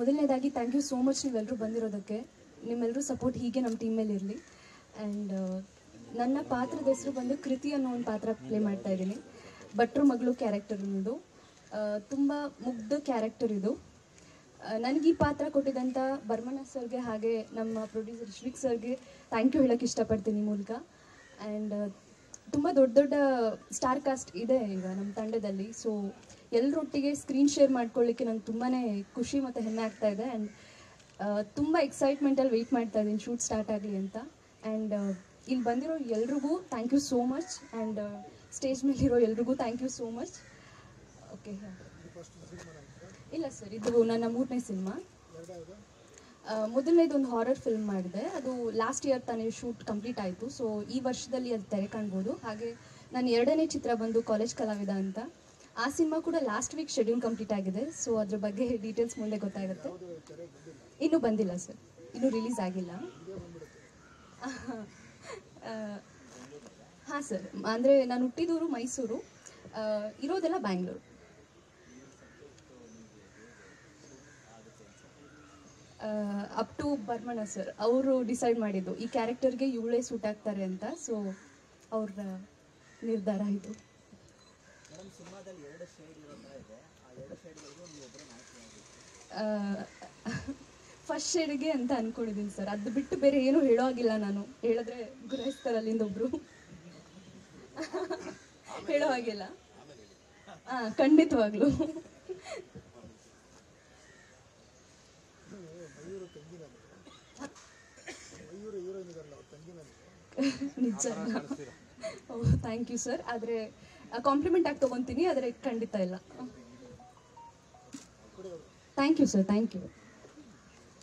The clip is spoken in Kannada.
ಮೊದಲನೇದಾಗಿ ಥ್ಯಾಂಕ್ ಯು ಸೋ ಮಚ್ ನೀವೆಲ್ಲರೂ ಬಂದಿರೋದಕ್ಕೆ. ನಿಮ್ಮೆಲ್ಲರೂ ಸಪೋರ್ಟ್ ಹೀಗೆ ನಮ್ಮ ಟೀಮ್ ಮೇಲೆ ಇರಲಿ. ಆ್ಯಂಡ್ ನನ್ನ ಪಾತ್ರದ ಹೆಸರು ಬಂದು ಕೃತಿ ಅನ್ನೋ ಒಂದು ಪಾತ್ರ ಪ್ಲೇ ಮಾಡ್ತಾ ಇದ್ದೀನಿ. ಭಟ್ರು ಮಗಳು ಕ್ಯಾರೆಕ್ಟರ್ ಅನ್ನೋದು ತುಂಬ ಮುಗ್ಧ ಕ್ಯಾರೆಕ್ಟರ್ ಇದು. ನನಗೆ ಈ ಪಾತ್ರ ಕೊಟ್ಟಿದ್ದಂಥ ಬರ್ಮಣ್ಣ ಸರ್ಗೆ ಹಾಗೆ ನಮ್ಮ ಪ್ರೊಡ್ಯೂಸರ್ ಶ್ರೀಕ್ ಸರ್ಗೆ ಥ್ಯಾಂಕ್ ಯು ಹೇಳೋಕ್ಕೆ ಇಷ್ಟಪಡ್ತೀನಿ ಮೂಲಕ. ಆ್ಯಂಡ್ ತುಂಬ ದೊಡ್ಡ ದೊಡ್ಡ ಸ್ಟಾರ್ ಕಾಸ್ಟ್ ಇದೆ ಈಗ ನಮ್ಮ ತಂಡದಲ್ಲಿ. ಸೊ ಎಲ್ಲರೊಟ್ಟಿಗೆ ಸ್ಕ್ರೀನ್ ಶೇರ್ ಮಾಡ್ಕೊಳ್ಳಿಕ್ಕೆ ನಂಗೆ ತುಂಬಾ ಖುಷಿ ಮತ್ತು ಹೆಮ್ಮೆ ಆಗ್ತಾ ಇದೆ. ಆ್ಯಂಡ್ ತುಂಬ ಎಕ್ಸೈಟ್ಮೆಂಟಲ್ಲಿ ವೆಯ್ಟ್ ಮಾಡ್ತಾ ಇದ್ದೀನಿ ಶೂಟ್ ಸ್ಟಾರ್ಟ್ ಆಗಲಿ ಅಂತ. ಆ್ಯಂಡ್ ಇಲ್ಲಿ ಬಂದಿರೋ ಎಲ್ರಿಗೂ thank you so much. And stage ಮೇಲಿರೋ ಎಲ್ರಿಗೂ thank you so much. Okay, ಇಲ್ಲ ಸರ್, ಇದು ನನ್ನ 3ನೇ ಸಿನಿಮಾ. ಮೊದಲನೇದೊಂದು ಹಾರರ್ ಫಿಲ್ಮ್ ಮಾಡಿದೆ, ಅದು ಲಾಸ್ಟ್ ಇಯರ್ ತಾನೇ ಶೂಟ್ ಕಂಪ್ಲೀಟ್ ಆಯಿತು. ಸೊ ಈ ವರ್ಷದಲ್ಲಿ ಅದು ತೆರೆ ಕಾಣ್ಬೋದು. ಹಾಗೆ ನನ್ನ 2ನೇ ಚಿತ್ರ ಬಂದು ಕಾಲೇಜ್ ಕಲಾವಿದ ಅಂತ. ಆ ಸಿನಿಮಾ ಕೂಡ ಲಾಸ್ಟ್ ವೀಕ್ ಶೆಡ್ಯೂಲ್ ಕಂಪ್ಲೀಟ್ ಆಗಿದೆ. ಸೊ ಅದ್ರ ಬಗ್ಗೆ ಡೀಟೇಲ್ಸ್ ಮುಂದೆ ಗೊತ್ತಾಗುತ್ತೆ. ಇನ್ನೂ ಬಂದಿಲ್ಲ ಸರ್, ಇನ್ನೂ ರಿಲೀಸ್ ಆಗಿಲ್ಲ. ಹಾಂ ಸರ್, ಅಂದರೆ ನಾನು ಹುಟ್ಟಿದೂರು ಮೈಸೂರು, ಇರೋದೆಲ್ಲ Bangalore. Up to Barmanna sir, ಅವರು ಡಿಸೈಡ್ ಮಾಡಿದ್ದು ಈ ಕ್ಯಾರೆಕ್ಟರ್ಗೆ ಇವಳೇ ಸೂಟ್ ಆಗ್ತಾರೆ ಅಂತ. ಸೊ ಅವ್ರ ನಿರ್ಧಾರ ಇದು. ಫಸ್ಟ್ ಶೇಡ್ಗೆ ಅಂತ ಅಂದ್ಕೊಂಡಿದ್ದೀನಿ ಸರ್. ಅದು ಬಿಟ್ಟು ಬೇರೆ ಏನೂ ಹೇಳೋ ಆಗಿಲ್ಲ. ನಾನು ಹೇಳಿದ್ರೆ ಗುರಾಯಿಸ್ತಾರೆ ಅಲ್ಲಿಂದ ಒಬ್ರು. ಹೇಳೋ ಹಾಗಿಲ್ಲ. ಹಾಂ, ಖಂಡಿತವಾಗ್ಲೂ. ನಿಜ. Oh, thank you sir. ಆದರೆ ಕಾಂಪ್ಲಿಮೆಂಟ್ ಆಗಿ ತೊಗೊತೀನಿ, ಆದರೆ ಖಂಡಿತ ಇಲ್ಲ. Thank you sir, thank you.